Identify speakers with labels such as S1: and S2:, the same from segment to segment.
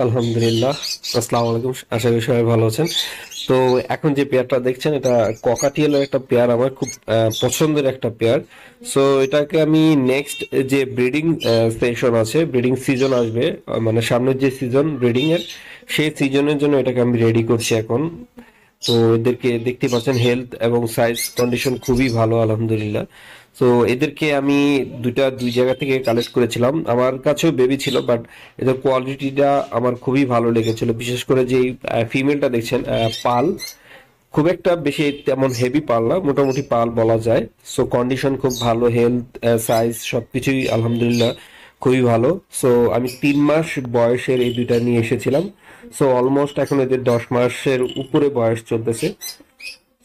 S1: আলহামদুলিল্লাহ, আসসালামু আলাইকুম। আশা করি সবাই ভালো আছেন। তো এখন যে পেয়ারটা দেখছেন, এটা ককাটিয়েলের একটা পেয়ার, আমার খুব পছন্দের একটা পেয়ার। সো এটাকে আমি নেক্সট যে ব্রিডিং সেশন আছে, ব্রিডিং সিজন আসবে, মানে সামনের যে সিজন ব্রিডিং এর, সেই সিজনের জন্য এটাকে আমি রেডি করছি এখন। তো এদেরকে দেখতে পাচ্ছেন, হেলথ এবং সাইজ কন্ডিশন খুবই ভালো আলহামদুলিল্লাহ। তো এদেরকে আমি দুই জায়গা থেকে কালেক্ট করেছিলাম। আমার কাছেও বেবি ছিল, বাট এদের কোয়ালিটিটা আমার খুবই ভালো লেগেছিল। বিশেষ করে যে ফিমেলটা দেখছেন, পাল খুব একটা বেশি তেমন হেভি পাল না, মোটামুটি পাল বলা যায়। সো কন্ডিশন খুব ভালো, হেলথ সাইজ সবকিছুই আলহামদুলিল্লাহ খুবই ভালো। সো আমি 3 মাস বয়সের এই দুইটা নিয়ে এসেছিলাম। সো অলমোস্ট এখন এদের 10 মাসের উপরে বয়স চলতেছে।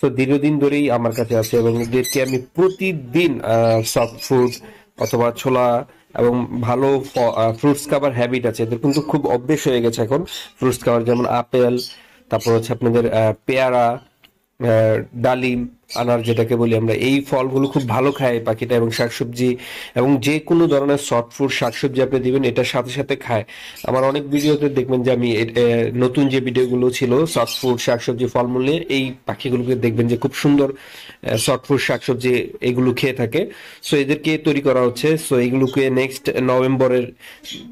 S1: তো দীর্ঘদিন ধরেই আমার কাছে আছে, এবং এদেরকে আমি প্রতিদিন সফট ফুড অথবা ছোলা এবং ভালো ফ্রুটস খাবার হ্যাবিট আছে এদের, কিন্তু খুব অভ্যেস হয়ে গেছে এখন ফ্রুটস খাবার, যেমন আপেল, তারপর হচ্ছে আপনাদের পেয়ারা, ডালিম, আনার যেটাকে বলি আমরা, এই ফলগুলো খুব ভালো খায় এই পাখিটা। এবং শাকসবজি এবং যে কোনো ধরনের সফট ফুড শাকসবজি আপনি দিবেন, এটার সাথে সাথে খায়। আমার অনেক ভিডিওতে দেখবেন যে আমি নতুন যে ভিডিওগুলো ছিল সফট ফুড শাকসবজি ফলমূল নিয়ে, এই পাখিগুলোকে দেখবেন যে খুব সুন্দর সফট ফুড শাকসবজি এগুলো খেয়ে থাকে। সো এদেরকে তৈরি করা হচ্ছে। সো এগুলোকে নেক্সট নভেম্বরের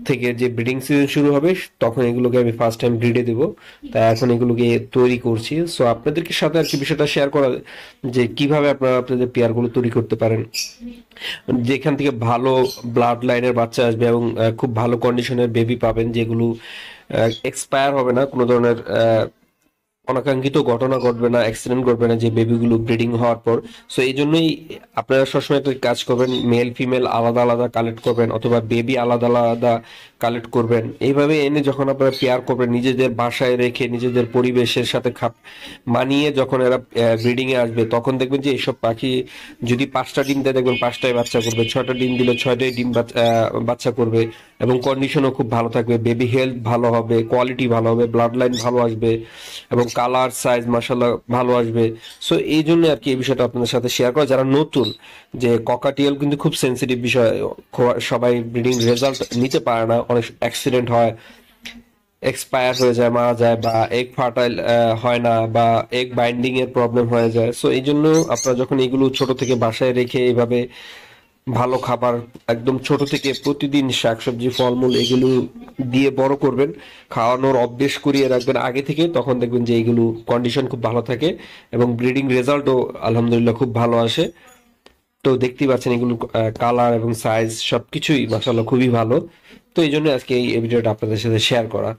S1: থেকে যে ব্রিডিং সিজন শুরু হবে, তখন এগুলোকে আমি ফার্স্ট টাইম ব্রিডে দেবো। তাই এখন এগুলোকে তৈরি করছি। সো আপনাদেরকে সাথে আর কি বিষয়টা শেয়ার করা, যে কিভাবে আপনারা আপনাদের পেয়ারগুলো তৈরি করতে পারেন, যেখান থেকে ভালো ব্লাড লাইনের বাচ্চা আসবে এবং খুব ভালো কন্ডিশনের বেবি পাবেন, যেগুলো এক্সপায়ার হবে না, কোনো ধরনের অনাকাঙ্ক্ষিত ঘটনা ঘটবে না, অ্যাক্সিডেন্ট ঘটবে না যে বেবিগুলো ব্রিডিং হওয়ার পর। সো এই জন্যই আপনারা সবসময় একটা কাজ করবেন, মেল ফিমেল আলাদা আলাদা কালেক্ট করবেন, অথবা বেবি আলাদা আলাদা কালেক্ট করবেন। এইভাবে এনে যখন আপনারা পেয়ার করবেন, নিজেদের বাসায় রেখে নিজেদের পরিবেশের সাথে মানিয়ে যখন এরা ব্রিডিং এ আসবে, তখন দেখবেন যে এইসব পাখি যদি 5টা ডিম দেয়, দেখবেন 5টাই বাচ্চা করবে, 6টা ডিম দিলে 6টাই ডিম বাচ্চা করবে, এবং কন্ডিশনও খুব ভালো থাকবে, বেবি হেলথ ভালো হবে, কোয়ালিটি ভালো হবে, ব্লাড লাইন ভালো আসবে, এবং কালার সাইজ মাশাআল্লাহ ভালো আসবে। সো এই জন্য আর কি এই বিষয়টা আপনাদের সাথে শেয়ার করা, যারা নতুন। যে ককাটিয়েল কিন্তু খুব সেন্সিটিভ বিষয়, সবাই ব্রিডিং রেজাল্ট নিতে পারে না, অনেক অ্যাক্সিডেন্ট হয়, এক্সপায়ার হয়ে যায়, মারা যায়, বা এগ ফার্টাইল হয় না, বা এগ বাইন্ডিং এর প্রবলেম হয়ে যায়। সো এই জন্য আপনারা যখন এগুলো ছোট থেকে বাসায় রেখে এইভাবে ভালো খাবার একদম ছোট থেকে প্রতিদিন শাকসবজি ফলমূল এগুলো দিয়ে বড় করবেন, খাওয়ানোর অভ্যেস করিয়ে রাখবেন আগে থেকে, তখন দেখবেন যে এগুলো কন্ডিশন খুব ভালো থাকে, এবং ব্রিডিং রেজাল্টও আলহামদুলিল্লাহ খুব ভালো আসে। তো দেখতেই পাচ্ছেন এগুলো কালার এবং সাইজ সবকিছুই মাশাআল্লাহ খুবই ভালো। তো এই জন্য আজকে এই ভিডিওটা আপনাদের সাথে শেয়ার করা।